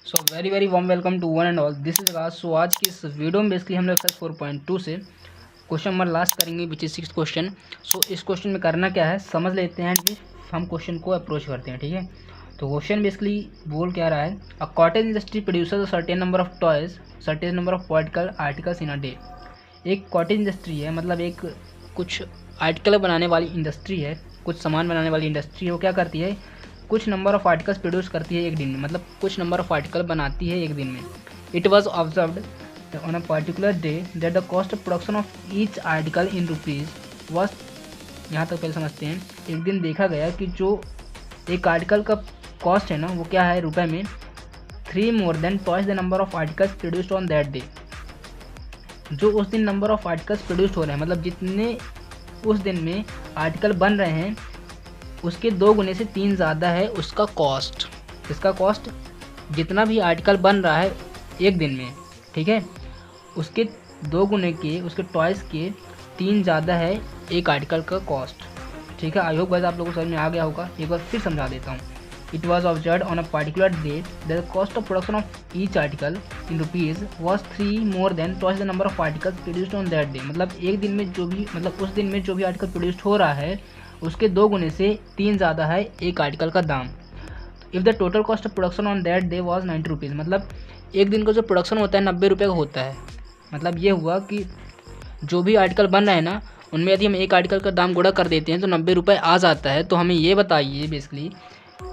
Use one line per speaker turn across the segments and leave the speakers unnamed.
So very very warm welcome to one and all, this is Raj. So आज की इस video में basically हम लोग एक्सरसाइज 4.2 से क्वेश्चन नंबर लास्ट करेंगे विच इज 6th क्वेश्चन। सो इस क्वेश्चन में करना क्या है समझ लेते हैं कि हम क्वेश्चन को अप्रोच करते हैं। ठीक है, तो क्वेश्चन बेसिकली बोल क्या रहा है, a cottage industry producers a certain number of toys certain number of political articles in a day. एक कॉटेज इंडस्ट्री है, मतलब एक कुछ आर्टिकल बनाने वाली इंडस्ट्री है, कुछ सामान बनाने वाली इंडस्ट्री है। वो क्या करती है, कुछ नंबर ऑफ आर्टिकल्स प्रोड्यूस करती है एक दिन में, मतलब कुछ नंबर ऑफ आर्टिकल बनाती है एक दिन में। It was observed on a particular day that the cost of production of each article in rupees was, यहाँ तक पहले समझते हैं। एक दिन देखा गया कि जो एक आर्टिकल का कॉस्ट है ना वो क्या है रुपए में, 3 more than twice the number of articles produced on that day. जो उस दिन नंबर ऑफ आर्टिकल्स प्रोड्यूस्ड हो रहे हैं, मतलब जितने उस दिन में आर्टिकल बन रहे हैं उसके 2 गुने से 3 ज़्यादा है उसका कॉस्ट। इसका कॉस्ट जितना भी आर्टिकल बन रहा है एक दिन में, ठीक है, उसके 2 गुने के, उसके ट्वाइस के 3 ज़्यादा है एक आर्टिकल का कॉस्ट। ठीक है, आई होप गाइस आप लोगों को समझ में आ गया होगा। एक बार फिर समझा देता हूँ। It was observed on a particular date that the cost of production of each article in rupees was 3 more than twice the number of articles produced on that day. मतलब एक दिन में जो भी, मतलब उस दिन में जो भी आर्टिकल प्रोड्यूस्ड हो रहा है उसके 2 गुने से 3 ज़्यादा है एक आर्टिकल का दाम। If the total cost of production on that day was 90 rupees, मतलब एक दिन का जो प्रोडक्शन होता है 90 रुपये का होता है। मतलब ये हुआ कि जो भी आर्टिकल बन रहा है ना उनमें यदि हम एक आर्टिकल का दाम गुणा कर देते हैं तो 90 रुपये आ जाता है। तो हमें ये बताइए basically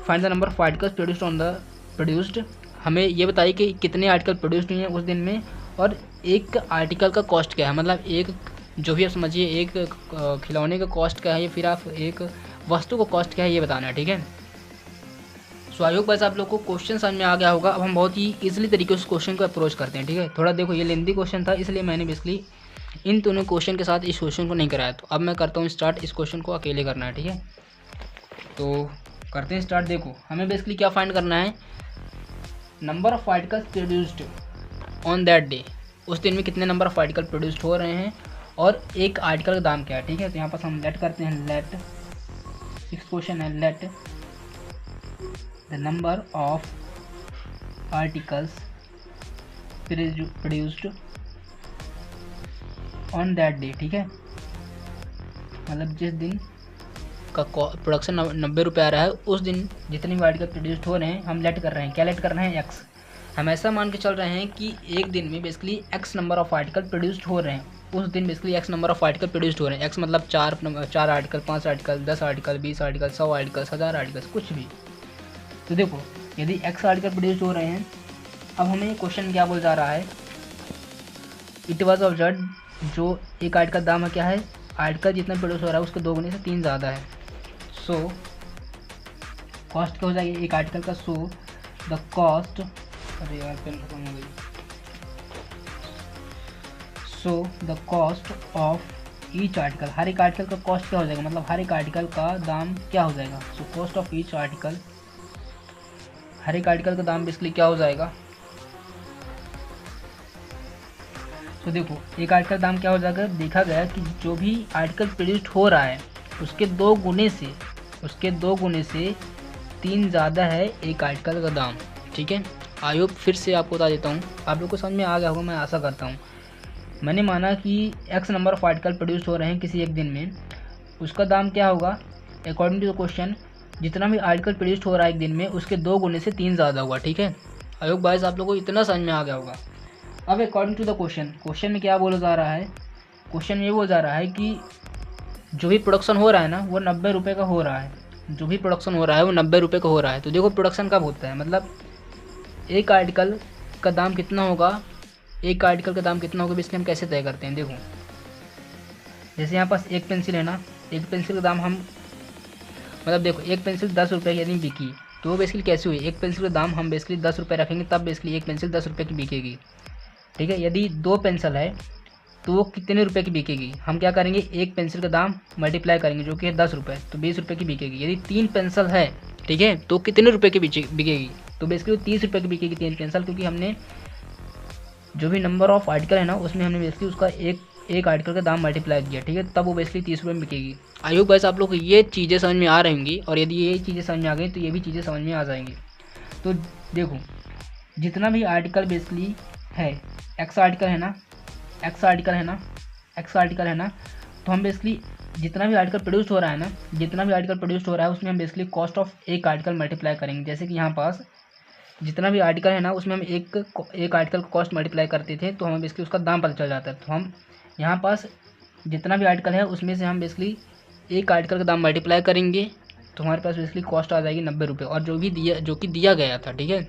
find the number of articles produced on the produced, हमें ये बताइए कि कितने आर्टिकल प्रोड्यूस्ड हुए हैं उस दिन में और एक आर्टिकल का कॉस्ट क्या है। मतलब एक जो भी आप समझिए एक खिलौने का कॉस्ट क्या है या फिर आप एक वस्तु का कॉस्ट क्या है ये बताना है। ठीक है, सो आई होप बस आप लोग को क्वेश्चन समझ में आ गया होगा। अब हम बहुत ही ईजिली तरीके से क्वेश्चन को अप्रोच करते हैं। ठीक है, थोड़ा देखो ये लेंथी क्वेश्चन था इसलिए मैंने बेसिकली इन दोनों क्वेश्चन के साथ इस क्वेश्चन को नहीं कराया। तो अब मैं करता हूँ स्टार्ट, इस क्वेश्चन को अकेले करना है। ठीक है, तो करते हैं स्टार्ट। देखो हमें बेसिकली क्या फाइंड करना है, number of articles produced on that day, उस दिन में कितने नंबर ऑफ आर्टिकल प्रोड्यूस्ड हो रहे हैं और एक आर्टिकल का दाम क्या है। ठीक है, तो यहाँ पर हम लेट करते हैं, लेट 6th क्वेश्चन है, let the number of articles produced on that day. ठीक है, मतलब जिस दिन का प्रोडक्शन 90 रुपये आ रहा है उस दिन जितने भी आर्टिकल प्रोड्यूस्ड हो रहे हैं हम लेट कर रहे हैं। क्या लेट कर रहे हैं, एक्स। हम ऐसा मान के चल रहे हैं कि एक दिन में basically x number of article produced हो रहे हैं, उस दिन basically x number of article produced हो रहे हैं। एक्स मतलब 4 article, 5 article, 10 article, 20 article, 100 article, 1000 article, कुछ भी। तो देखो यदि एक्स आर्टिकल प्रोड्यूस्ड हो रहे हैं, अब हमें क्वेश्चन क्या बोल जा रहा है, इट वॉज ऑब्जर्व, जो एक आर्टिकल दाम है क्या है, आर्टिकल जितना प्रोड्यूस हो रहा है उसके 2 गुने से 3 ज़्यादा है। सो कॉस्ट क्या हो जाएगी एक आर्टिकल का, सो द कॉस्ट, अरे यार पेन खत्म हो गई, so the cost of each article, हर एक आर्टिकल का कॉस्ट क्या हो जाएगा, मतलब हर एक आर्टिकल का दाम क्या हो जाएगा। So cost of each article, हर एक आर्टिकल का दाम बेसिकली क्या हो जाएगा। तो देखो एक आर्टिकल का दाम क्या हो जाएगा, देखा गया कि जो भी आर्टिकल प्रोड्यूस्ड हो रहा है उसके 2 गुने से 3 ज़्यादा है एक आर्टिकल का दाम। ठीक है, आई होप फिर से आपको बता देता हूँ, आप लोग को समझ में आ गया होगा, मैं आशा करता हूँ। मैंने माना कि x number of article produce हो रहे हैं किसी एक दिन में, उसका दाम क्या होगा अकॉर्डिंग टू द क्वेश्चन, जितना भी आर्टिकल प्रोड्यूस हो रहा है एक दिन में उसके 2 गुने से 3 ज़्यादा हुआ। ठीक है, आई होप गाइस आप लोगों को इतना समझ में आ गया होगा। अब अकॉर्डिंग टू द क्वेश्चन में क्या बोला जा रहा है, क्वेश्चन में ये बोला जा रहा है कि जो भी प्रोडक्शन हो रहा है ना वो 90 रुपये का हो रहा है, जो भी प्रोडक्शन हो रहा है वो 90 रुपये का हो रहा है। तो देखो प्रोडक्शन कब होता है, मतलब एक आर्टिकल का दाम कितना होगा, एक आर्टिकल का दाम कितना होगा इसलिए हम कैसे तय करते हैं। देखो जैसे यहाँ पास एक पेंसिल है ना, एक पेंसिल का दाम हम, मतलब देखो एक पेंसिल 10 रुपये की यदि बिकी तो वो बेसिकली कैसे हुई, एक पेंसिल का दाम हम बेसिकली 10 रुपये रखेंगे तब बेसिकली एक पेंसिल 10 रुपये की बिकेगी। ठीक है, यदि 2 पेंसिल है तो वो कितने रुपए की बिकेगी, हम क्या करेंगे एक पेंसिल का दाम मल्टीप्लाई करेंगे जो कि है 10 रुपये, तो 20 रुपये की बिकेगी। यदि 3 पेंसिल है, ठीक है, तो कितने रुपए की बिकेगी, तो बेसिकली 30 रुपये की बिकेगी 3 पेंसिल, क्योंकि हमने जो भी नंबर ऑफ आर्टिकल है ना उसमें हमने बेसिकली उसका एक आर्टिकल का दाम मल्टीप्लाई किया। ठीक है, तब वो बेसिकली 30 रुपये में बिकेगी। आई होप गाइस आप लोग को ये चीज़ें समझ में आ रही होंगी और यदि ये चीज़ें समझ में आ गई तो ये भी चीज़ें समझ में आ जाएंगी। तो देखो जितना भी आर्टिकल बेसिकली है, एक्स आर्टिकल है ना, एक्स आर्टिकल है ना, एक्स आर्टिकल है ना, तो हम बेसिकली जितना भी आर्टिकल प्रोड्यूस हो रहा है ना, जितना भी आर्टिकल प्रोड्यूस हो रहा है उसमें हम बेसिकली कॉस्ट ऑफ एक आर्टिकल मल्टीप्लाई करेंगे। जैसे कि यहाँ पास जितना भी आर्टिकल है ना उसमें हम एक आर्टिकल का कॉस्ट मल्टीप्लाई करते थे तो हमें बेसिकली उसका दाम पता चल जाता है। तो हम यहाँ पास जितना भी आर्टिकल है उसमें से हम बेसिकली एक आर्टिकल का दाम मल्टीप्लाई करेंगे तो हमारे पास बेसिकली कॉस्ट आ जाएगी 90 रुपये, और जो कि दिया गया था। ठीक है,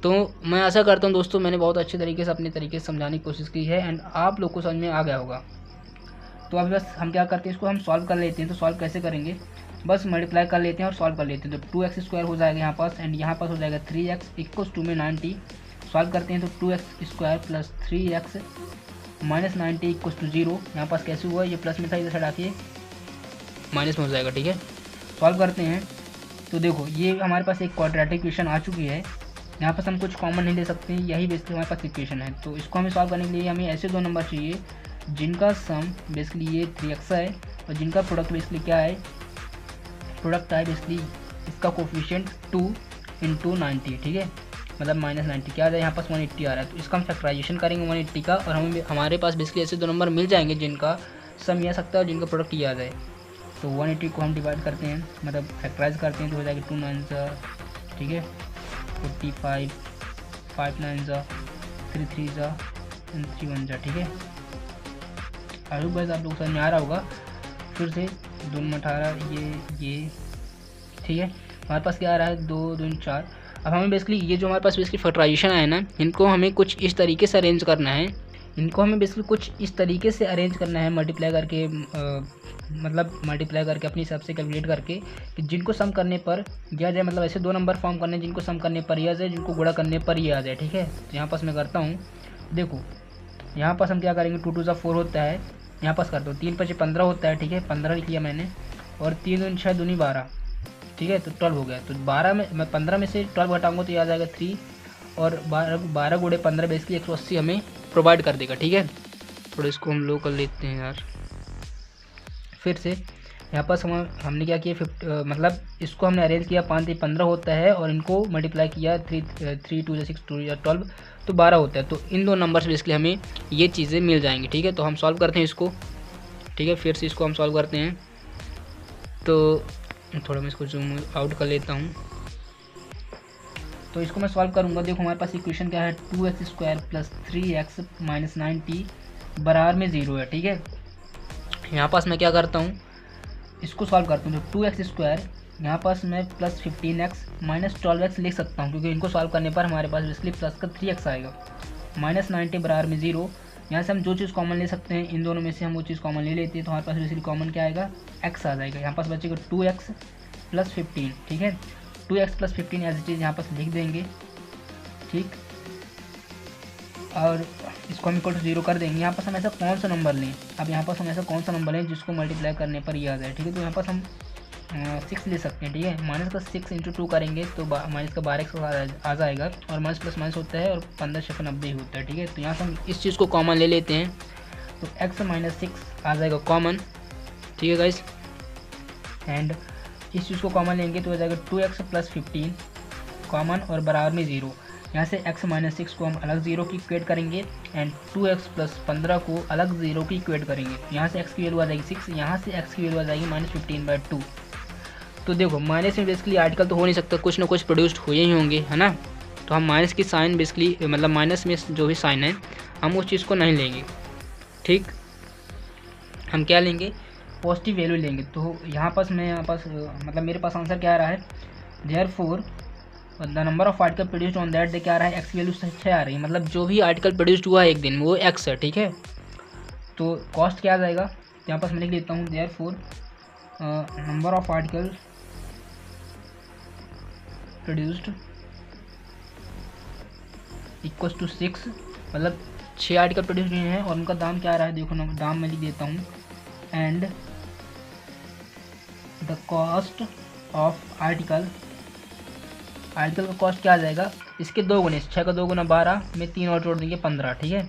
तो मैं आशा करता हूँ दोस्तों मैंने बहुत अच्छे तरीके से अपने तरीके से समझाने की कोशिश की है एंड आप लोग को समझ में आ गया होगा। तो अभी बस हम क्या करते हैं, इसको हम सॉल्व कर लेते हैं। तो सॉल्व कैसे करेंगे, बस मल्टीप्लाई कर लेते हैं और सॉल्व कर लेते हैं। तो 2x² हो जाएगा यहाँ पास, एंड यहाँ पास हो जाएगा 3x इक्वल्स टू में 90। सॉल्व करते हैं तो 2x² plus 3x minus 90 equals to 0। यहाँ पास कैसे हुआ, ये प्लस में था, इधर साइड आके माइनस में हो जाएगा। ठीक है, सॉल्व करते हैं तो देखो ये हमारे पास एक क्वाड्रेटिक इक्वेशन आ चुकी है। यहाँ पास हम कुछ कॉमन नहीं ले सकते, यही बेसिकली हमारे पास इक्वेशन है। तो इसको हमें सॉल्व करने के लिए हमें ऐसे दो नंबर चाहिए जिनका सम बेसिकली ये 3x है और जिनका प्रोडक्ट बेसिकली क्या है, प्रोडक्ट है बेसिकली इसका कोफिशिएंट 2 × 90। ठीक है, मतलब माइनस 90 क्या आ रहा है, यहाँ पास 180 आ रहा है। तो इसका हम फैक्टराइजेशन करेंगे 180 का, और हमारे पास बेसिकली ऐसे दो नंबर मिल जाएंगे जिनका सम ये आ सकता है और जिनका प्रोडक्ट ये आ जाए। तो 180 को हम डिवाइड करते हैं, मतलब फैक्टराइज करते हैं तो हो जाएगा 2 9 ठीक है 45, 5 9 3 3 एंड 3 1। ठीक है, आई होप गाइस आप लोग समझ में आ रहा होगा। फिर से 2 18 ये ठीक है, हमारे पास क्या आ रहा है 2 2 4। अब हमें बेसिकली ये जो हमारे पास बेसिकली फैक्टराइजेशन है ना, इनको हमें कुछ इस तरीके से अरेंज करना है, इनको हमें बेसिकली कुछ इस तरीके से अरेंज करना है मल्टीप्लाई करके, मतलब मल्टीप्लाई करके अपने हिसाब से कैलकुलेट करके कि जिनको सम करने पर यह आ जाए, मतलब ऐसे दो नंबर फॉर्म करने जिनको सम करने पर यह आ जाए, जिनको गुणा करने पर ये आ जाए। ठीक है, तो यहाँ पास मैं करता हूँ, देखो यहाँ पास हम क्या करेंगे 2 2 4 होता है, यहाँ पास करता हूँ 3 5 15 होता है। ठीक है, 15 लिख लिया मैंने, और 3 2 6 2 12। ठीक है, तो 12 हो गया। तो 12 में मैं 15 में से 12 घटाऊंगा तो ये आ जाएगा 3, और 12 गुणे 15 बेसिकली 180 हमें प्रोवाइड कर देगा। ठीक है, थोड़ा इसको हम लो कर लेते हैं यार। फिर से यहाँ पास हमने क्या किया, मतलब इसको हमने अरेंज किया 5 3 15 होता है, और इनको मल्टीप्लाई किया 3 2 6 2 12 तो 12 होता है। तो इन दो नंबर से बेसिकली हमें ये चीज़ें मिल जाएंगी। ठीक है, तो हम सॉल्व करते हैं इसको। ठीक है, फिर से इसको हम सॉल्व करते हैं। तो थोड़ा मैं इसको जूम आउट कर लेता हूँ। तो इसको मैं सॉल्व करूँगा, देखो हमारे पास इक्वेशन क्या है 2x² प्लस 3x माइनस 90 बराबर में 0 है। ठीक है, यहाँ पास मैं क्या करता हूँ, इसको सॉल्व करता हूँ। तो 2x² यहाँ पास मैं प्लस 15x माइनस 12x लिख सकता हूँ, क्योंकि इनको सॉल्व करने पर हमारे पास बेसिकली प्लस का 3x आएगा। माइनस 90 बराबर में 0, यहाँ से हम जो चीज़ कॉमन ले सकते हैं, इन दोनों में से हम वो चीज़ कॉमन ले लेते हैं, तो हमारे पास बेसिकली कॉमन क्या आएगा, x आ जाएगा। यहाँ पास बचेगा 2x प्लस 15। ठीक है, 2x plus 15 as it is यहाँ पास लिख देंगे। ठीक, और इसको हम इक्वल टू 0 कर देंगे। यहाँ पास हम ऐसा कौन सा नंबर लें, अब यहाँ पास हम ऐसा कौन सा नंबर लें जिसको मल्टीप्लाई करने पर ये आ जाए। ठीक है, तो यहाँ पास हम 6 ले सकते हैं। ठीक है, माइनस का 6 × 2 करेंगे तो माइनस का 12x आ जाएगा, और माइनस प्लस माइनस होता है और 15 6 90 होता है। ठीक है, तो यहाँ से हम इस चीज़ को कॉमन ले लेते हैं, तो x माइनस 6 आ जाएगा कॉमन। ठीक है गाइस, एंड इस चीज़ को कॉमन लेंगे तो हो जाएगा 2x प्लस 15 कॉमन और बराबर में 0। यहाँ से x माइनस 6 को हम अलग 0 की इक्वेट करेंगे, एंड 2x प्लस 15 को अलग 0 की इक्वेट करेंगे। यहाँ से x की वैल्यू आ जाएगी 6, यहाँ से x की वैल्यू आ जाएगी -15/2। तो देखो माइनस में बेसिकली आर्टिकल तो हो नहीं सकता, कुछ ना कुछ प्रोड्यूस्ड हुए ही होंगे, है ना। तो हम माइनस की साइन बेसिकली, मतलब माइनस में जो भी साइन है हम उस चीज़ को नहीं लेंगे। ठीक, हम क्या लेंगे, पॉजिटिव वैल्यू लेंगे। तो यहाँ पास मतलब मेरे पास आंसर क्या आ रहा है, therefore the number of article produced on that day क्या आ रहा है, x वैल्यू 6 आ रही है, मतलब जो भी आर्टिकल प्रोड्यूस्ड हुआ है एक दिन वो x है। ठीक है, तो कॉस्ट क्या आ जाएगा, यहाँ पास मैं लिख लेता हूँ therefore number of article produced equals to 6, मतलब 6 आर्टिकल प्रोड्यूस हुए हैं और उनका दाम क्या आ रहा है, देखो ना दाम मैं लिख देता हूँ, and the cost of article का कॉस्ट क्या आ जाएगा, इसके 2 गुने, 6 का 2 गुना 12 में 3 और जोड़ देंगे 15। ठीक है,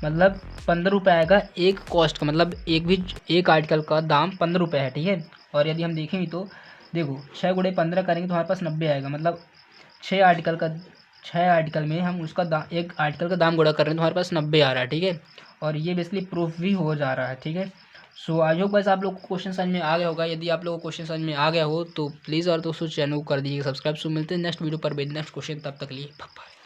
मतलब 15 रुपये आएगा एक कॉस्ट का, मतलब एक आर्टिकल का दाम 15 रुपये है। ठीक है, और यदि हम देखें तो देखो 6 गुणे 15 करेंगे तो हमारे पास 90 आएगा, मतलब 6 आर्टिकल का 6 आर्टिकल में हम उसका एक आर्टिकल का दाम गुणा कर रहे हैं तो हमारे पास 90 आ रहा है, ठीक है। और ये बेसिकली प्रूफ भी हो जा रहा है, ठीक है। सो आई होप गाइस आप लोग को क्वेश्चन समझ में आ गया होगा। यदि आप लोगों को क्वेश्चन समझ में आ गया हो तो प्लीज़ और दोस्तों चैनल को कर दीजिए सब्सक्राइब। सो मिलते हैं नेक्स्ट वीडियो पर नेक्स्ट क्वेश्चन, तब तक लिए बाय।